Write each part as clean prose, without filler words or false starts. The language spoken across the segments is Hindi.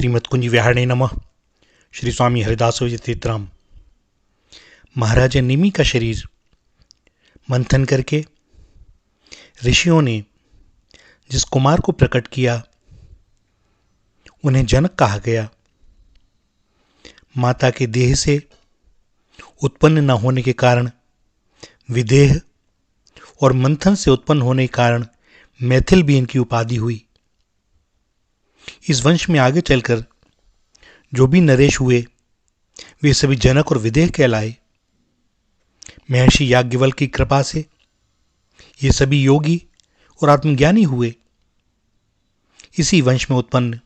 श्रीमत्कुंज विहारणे नमः। श्री स्वामी हरिदास तीर्थराम महाराज निमि का शरीर मंथन करके ऋषियों ने जिस कुमार को प्रकट किया उन्हें जनक कहा गया। माता के देह से उत्पन्न न होने के कारण विदेह और मंथन से उत्पन्न होने के कारण मैथिल भी इनकी उपाधि हुई। इस वंश में आगे चलकर जो भी नरेश हुए वे सभी जनक और विदेह कहलाए। महर्षि याज्ञवल्क्य की कृपा से ये सभी योगी और आत्मज्ञानी हुए। इसी वंश में उत्पन्न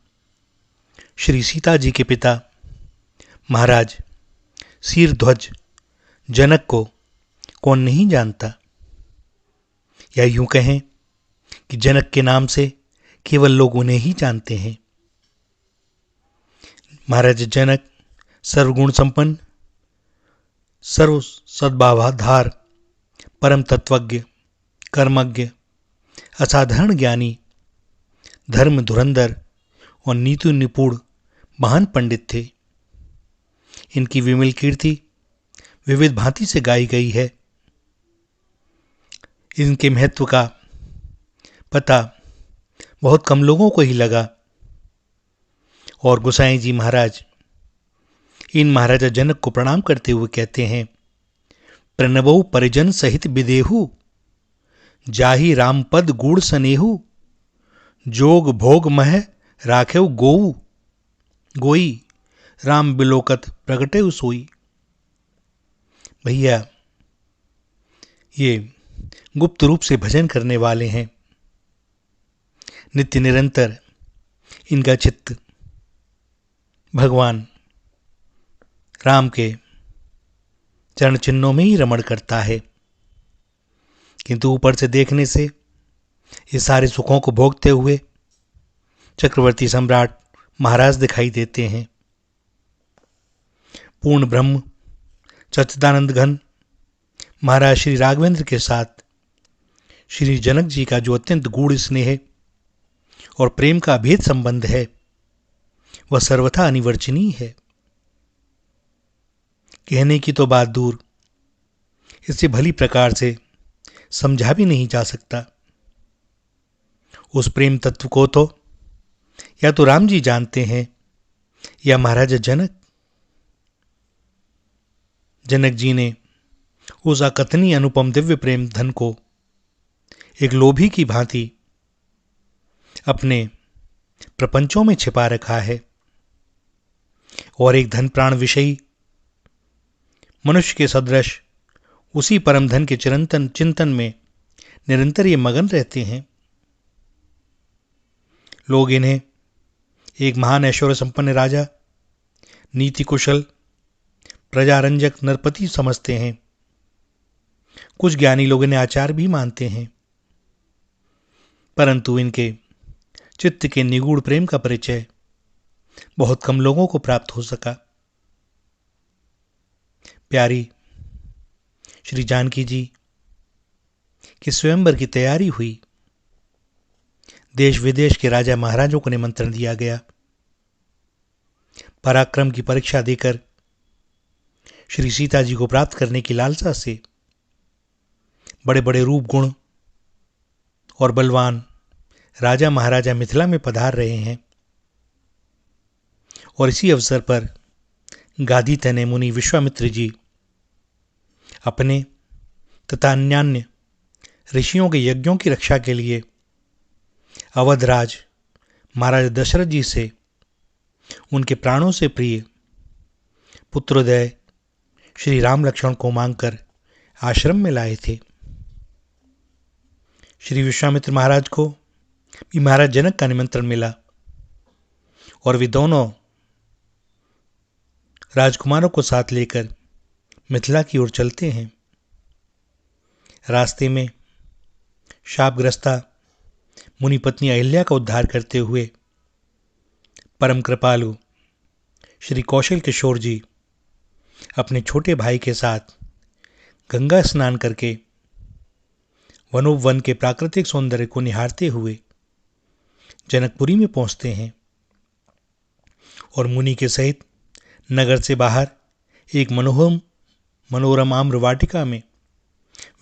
श्री सीता जी के पिता महाराज शीरध्वज जनक को कौन नहीं जानता, या यूं कहें कि जनक के नाम से केवल लोग उन्हें ही जानते हैं। महाराज जनक सर्वगुण संपन्न, सर्व सद्भावाधार, परम तत्वज्ञ, कर्मज्ञ, असाधारण ज्ञानी, धर्म धुरंधर और नीति निपुण महान पंडित थे। इनकी विमल कीर्ति विविध भांति से गाई गई है। इनके महत्व का पता बहुत कम लोगों को ही लगा। और गोसाई जी महाराज इन महाराजा जनक को प्रणाम करते हुए कहते हैं, प्रणवो परिजन सहित विदेहु, जाहि रामपद गूढ़ सनेहु, जोग भोग मह राखेउ गोऊ, गोई राम बिलोकत प्रगटे सोई। भैया ये गुप्त रूप से भजन करने वाले हैं। नित्य निरंतर इनका चित्त भगवान राम के चरण चिन्हों में ही रमण करता है, किंतु ऊपर से देखने से ये सारे सुखों को भोगते हुए चक्रवर्ती सम्राट महाराज दिखाई देते हैं। पूर्ण ब्रह्म सच्चिदानंद घन महाराज श्री राघवेंद्र के साथ श्री जनक जी का जो अत्यंत गूढ़ स्नेह और प्रेम का अभेद संबंध है वह सर्वथा अनिवर्चनीय है। कहने की तो बात दूर, इससे भली प्रकार से समझा भी नहीं जा सकता। उस प्रेम तत्व को तो या तो राम जी जानते हैं या महाराजा जनक। जनक जी ने उस अकथनीय अनुपम दिव्य प्रेम धन को एक लोभी की भांति अपने प्रपंचों में छिपा रखा है, और एक धन प्राण विषयी मनुष्य के सदृश उसी परम धन के चिरंतन चिंतन में निरंतर ये मगन रहते हैं। लोग इन्हें एक महान ऐश्वर्य संपन्न राजा, नीति कुशल, प्रजारंजक नरपति समझते हैं। कुछ ज्ञानी लोग इन्हें आचार्य भी मानते हैं, परंतु इनके चित्त के निगूढ़ प्रेम का परिचय बहुत कम लोगों को प्राप्त हो सका। प्यारी श्री जानकी जी की स्वयंवर की तैयारी हुई। देश विदेश के राजा महाराजों को निमंत्रण दिया गया। पराक्रम की परीक्षा देकर श्री सीता जी को प्राप्त करने की लालसा से बड़े बड़े रूप गुण और बलवान राजा महाराजा मिथिला में पधार रहे हैं। और इसी अवसर पर गादी तने मुनि विश्वामित्र जी अपने तथा अन्यान्य ऋषियों के यज्ञों की रक्षा के लिए अवधराज महाराज दशरथ जी से उनके प्राणों से प्रिय पुत्रोदय श्री राम लक्ष्मण को मांगकर आश्रम में लाए थे। श्री विश्वामित्र महाराज को भी महाराज जनक का निमंत्रण मिला और वे दोनों राजकुमारों को साथ लेकर मिथिला की ओर चलते हैं। रास्ते में शापग्रस्ता मुनि पत्नी अहिल्या का उद्धार करते हुए परम कृपालु श्री कौशल किशोर जी अपने छोटे भाई के साथ गंगा स्नान करके वनोवन के प्राकृतिक सौंदर्य को निहारते हुए जनकपुरी में पहुंचते हैं। और मुनि के सहित नगर से बाहर एक मनोरम आम्र वाटिका में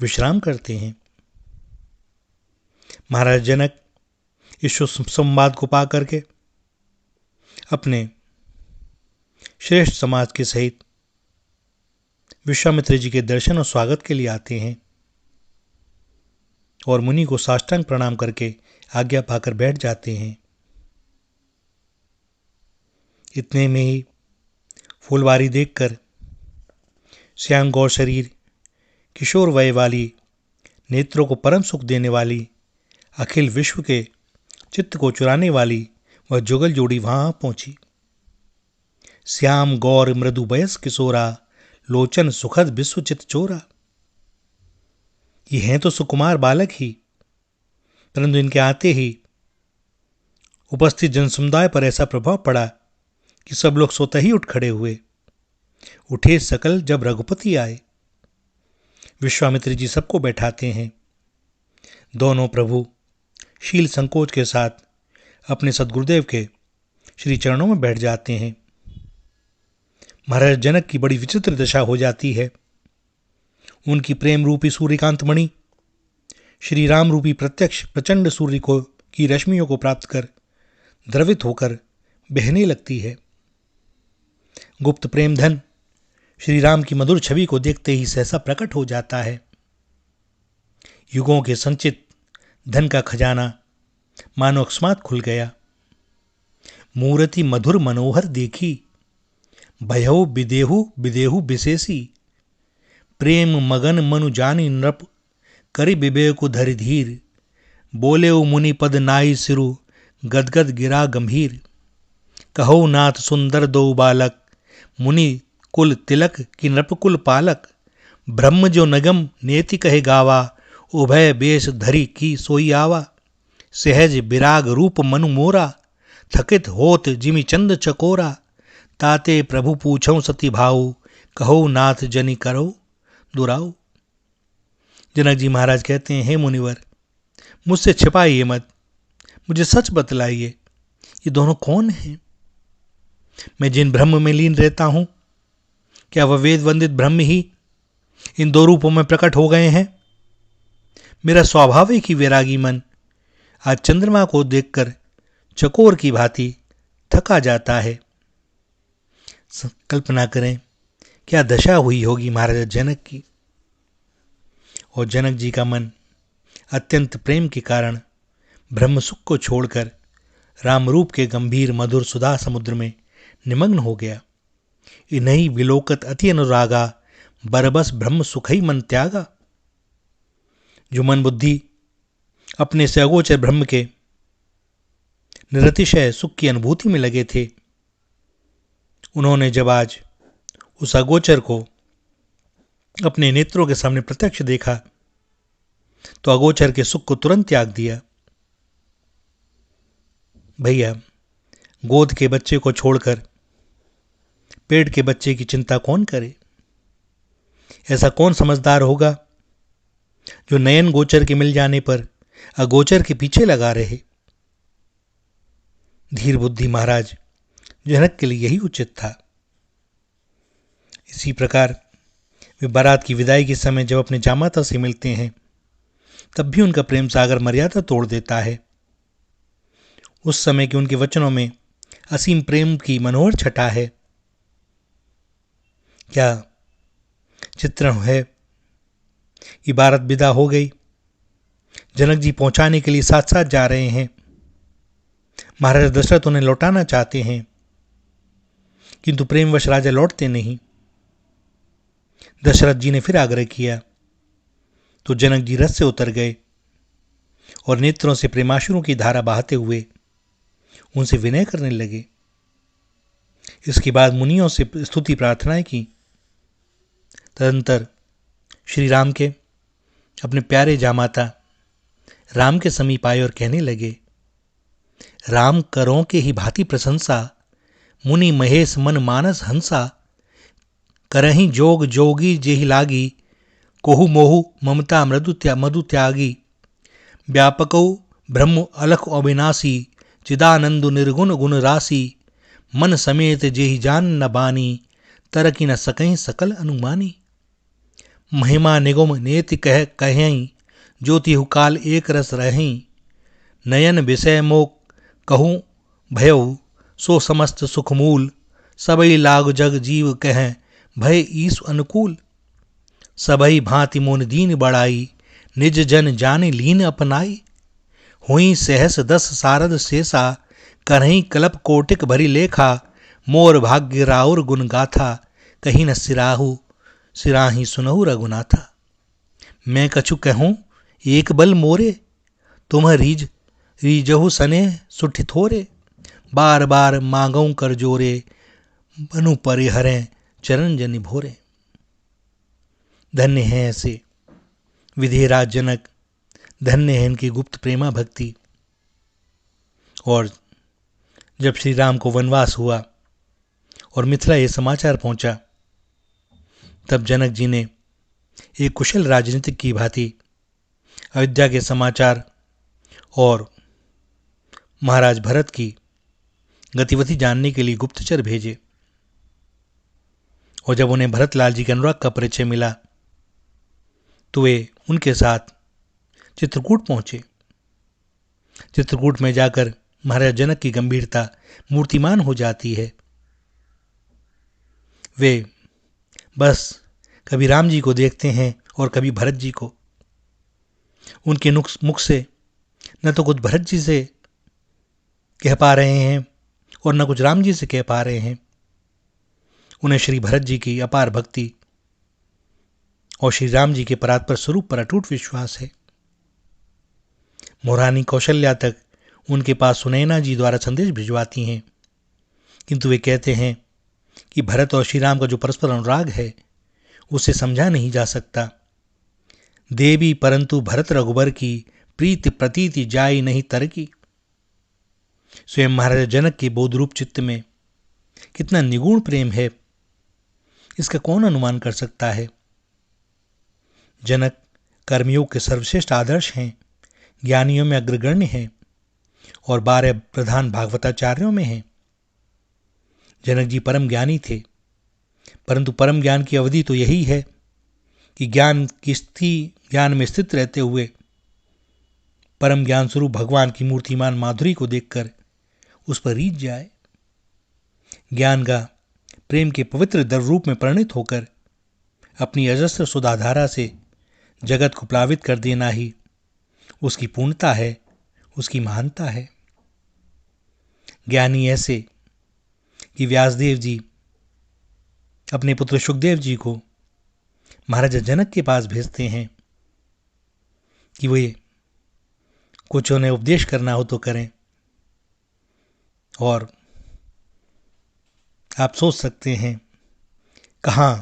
विश्राम करते हैं। महाराज जनक इस संवाद को पा करके अपने श्रेष्ठ समाज के सहित विश्वामित्र जी के दर्शन और स्वागत के लिए आते हैं और मुनि को साष्टांग प्रणाम करके आज्ञा पाकर बैठ जाते हैं। इतने में ही फूलवारी देखकर श्याम गौर शरीर, किशोर वय वाली, नेत्रों को परम सुख देने वाली, अखिल विश्व के चित्त को चुराने वाली वह जुगल जोड़ी वहां पहुंची। श्याम गौर मृदु बयस किशोरा, लोचन सुखद विश्व चित चोरा। ये हैं तो सुकुमार बालक ही, परंतु इनके आते ही उपस्थित जनसमुदाय पर ऐसा प्रभाव पड़ा कि सब लोग स्वतः ही उठ खड़े हुए। उठे सकल जब रघुपति आए। विश्वामित्र जी सबको बैठाते हैं। दोनों प्रभु शील संकोच के साथ अपने सद्गुरुदेव के श्री चरणों में बैठ जाते हैं। महाराज जनक की बड़ी विचित्र दशा हो जाती है। उनकी प्रेम रूपी सूर्यकांत मणि श्री राम रूपी प्रत्यक्ष प्रचंड सूर्य को की रश्मियों को प्राप्त कर द्रवित होकर बहने लगती है। गुप्त प्रेम धन श्री राम की मधुर छवि को देखते ही सहसा प्रकट हो जाता है। युगों के संचित धन का खजाना मानो अकस्मात खुल गया। मूर्ति मधुर मनोहर देखी, भयउ विदेहु विदेहु विशेषी। प्रेम मगन मनु जानी नृप, करि विवेकु धरि धीर। बोले मुनि पद नाई सिरु, गदगद गिरा गंभीर। कहो नाथ सुंदर दो बालक, मुनि कुल तिलक की नृपकुल पालक। ब्रह्म जो नगम नेति कहे गावा, उभय बेश धरि की सोई आवा। सहज विराग रूप मनु मोरा, थकित होत जिमि चंद चकोरा। ताते प्रभु पूछौ सती भाऊ, कहो नाथ जनि करो दुराऊ। जनक जी महाराज कहते हैं, हे मुनिवर, मुझसे छिपाइए मत, मुझे सच बतलाइए, ये दोनों कौन हैं? मैं जिन ब्रह्म में लीन रहता हूं, क्या वह वेद वंदित ब्रह्म ही इन दो रूपों में प्रकट हो गए हैं? मेरा स्वाभाविक ही वैरागी मन आज चंद्रमा को देखकर चकोर की भांति थका जाता है। कल्पना करें क्या दशा हुई होगी महाराज जनक की। और जनक जी का मन अत्यंत प्रेम के कारण ब्रह्म सुख को छोड़कर राम रूप के गंभीर मधुर सुधा समुद्र में निमग्न हो गया। इन्हीं विलोकत अति अनुरागा, बरबस ब्रह्म सुखई मन त्यागा। जो मन बुद्धि अपने से अगोचर ब्रह्म के निरतिशय सुख की अनुभूति में लगे थे, उन्होंने जब आज उस अगोचर को अपने नेत्रों के सामने प्रत्यक्ष देखा तो अगोचर के सुख को तुरंत त्याग दिया। भैया, गोद के बच्चे को छोड़कर पेट के बच्चे की चिंता कौन करे? ऐसा कौन समझदार होगा जो नयन गोचर के मिल जाने पर अगोचर के पीछे लगा रहे? धीर बुद्धि महाराज जनक के लिए यही उचित था। इसी प्रकार वे बारात की विदाई के समय जब अपने जामाता से मिलते हैं तब भी उनका प्रेम सागर मर्यादा तोड़ देता है। उस समय के उनके वचनों में असीम प्रेम की मनोहर छटा है। क्या चित्रण है। ये बारात विदा हो गई। जनक जी पहुंचाने के लिए साथ साथ जा रहे हैं। महाराज दशरथ उन्हें लौटाना चाहते हैं, किंतु प्रेमवश राजा लौटते नहीं। दशरथ जी ने फिर आग्रह किया तो जनक जी रथ से उतर गए और नेत्रों से प्रेमाश्रुओं की धारा बहाते हुए उनसे विनय करने लगे। इसके बाद मुनियों से स्तुति प्रार्थनाएं की। तदंतर श्री राम के अपने प्यारे जामाता राम के समीप आए और कहने लगे, राम करों के ही भांति प्रशंसा, मुनि महेश मन मानस हंसा। करहीं जोग जोगी जेहि लागी, कोहु मोहु ममता मधु त्यागी। व्यापकौ ब्रह्म अलख अविनाशी, चिदानंद निर्गुण गुण राशि। मन समेत जेहि जान न बानी, तरकी न सकहीं सकल अनुमानी। महिमा निगम नेति कह कहीं, ज्योतिहु काल एक रस रहीं। नयन विषय मोक कहूँ भयउ, सो समस्त सुख मूल। सबई लाग जग जीव कहें, भय ईश अनुकूल। सबई भांति मोन दीन बड़ाई, निज जन जाने लीन अपनाई। हुई सहस 10 सारद शेषा, करहीं कल्प कोटिक भरी लेखा। मोर भाग्य राउर गुण गाथा, कहीं न सिराहु सिराही सुनहु रघुनाथा। मैं कछु कहूँ एक बल मोरे, तुम रीजहु सने सुठि थोरे। बार बार मांगऊं कर जोरे, बनु परिहरें चरण जनि भोरे। धन्य है ऐसे विधेयराज जनक, धन्य है इनकी गुप्त प्रेमा भक्ति। और जब श्री राम को वनवास हुआ और मिथिला ये समाचार पहुंचा, तब जनक जी ने एक कुशल राजनीतिक की भांति अयोध्या के समाचार और महाराज भरत की गतिविधि जानने के लिए गुप्तचर भेजे। और जब उन्हें भरतलाल जी के अनुराग का परिचय मिला तो वे उनके साथ चित्रकूट पहुंचे। चित्रकूट में जाकर महाराज जनक की गंभीरता मूर्तिमान हो जाती है। वे बस कभी राम जी को देखते हैं और कभी भरत जी को। उनके मुख से न तो कुछ भरत जी से कह पा रहे हैं और न कुछ राम जी से कह पा रहे हैं। उन्हें श्री भरत जी की अपार भक्ति और श्री राम जी के परात्पर स्वरूप पर अटूट विश्वास है। महारानी कौशल्या तक उनके पास सुनैना जी द्वारा संदेश भिजवाती हैं, किंतु वे कहते हैं कि भरत और श्री राम का जो परस्पर अनुराग है उसे समझा नहीं जा सकता। देवी परंतु भरत रघुबर की, प्रीति प्रतीति जाई नहीं तरकी। स्वयं महाराजा जनक के बोधरूप चित्त में कितना निगूढ़ प्रेम है, इसका कौन अनुमान कर सकता है। जनक कर्मयोग के सर्वश्रेष्ठ आदर्श हैं, ज्ञानियों में अग्रगण्य हैं और 12 प्रधान भागवताचार्यों में हैं। जनक जी परम ज्ञानी थे, परंतु परम ज्ञान की अवधि तो यही है कि ज्ञान में स्थित रहते हुए परम ज्ञान स्वरूप भगवान की मूर्तिमान माधुरी को देखकर उस पर रीझ जाए। ज्ञान का प्रेम के पवित्र दर रूप में परिणित होकर अपनी अजस्र सुधाधारा से जगत को प्लावित कर देना ही उसकी पूर्णता है, उसकी महानता है। ज्ञानी ऐसे कि व्यासदेव जी अपने पुत्र सुखदेव जी को महाराजा जनक के पास भेजते हैं कि वे कुछ उन्हें उपदेश करना हो तो करें। और आप सोच सकते हैं कहाँ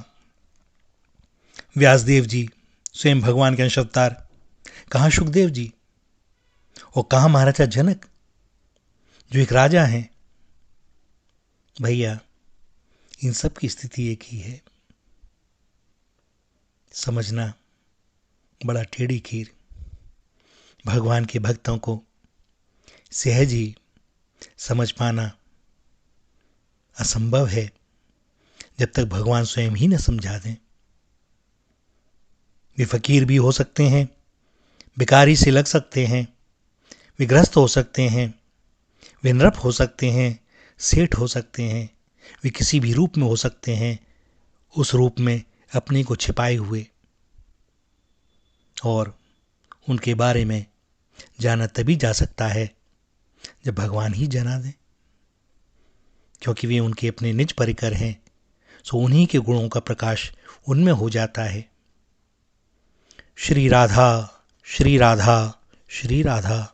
व्यासदेव जी स्वयं भगवान के अंश अवतार, कहाँ सुखदेव जी और कहाँ महाराजा जनक जो एक राजा हैं। भैया इन सब की स्थिति एक ही है। समझना बड़ा टेढ़ी खीर। भगवान के भक्तों को सहज ही समझ पाना असंभव है जब तक भगवान स्वयं ही न समझा दें। वे फकीर भी हो सकते हैं, भिखारी से लग सकते हैं, वे ग्रस्त हो सकते हैं, वे नृप हो सकते हैं, सेठ हो सकते हैं, वे किसी भी रूप में हो सकते हैं, उस रूप में अपने को छिपाए हुए। और उनके बारे में जाना तभी जा सकता है जब भगवान ही जना दें, क्योंकि वे उनके अपने निज परिकर हैं। सो उन्हीं के गुणों का प्रकाश उनमें हो जाता है। श्री राधा श्री राधा श्री राधा।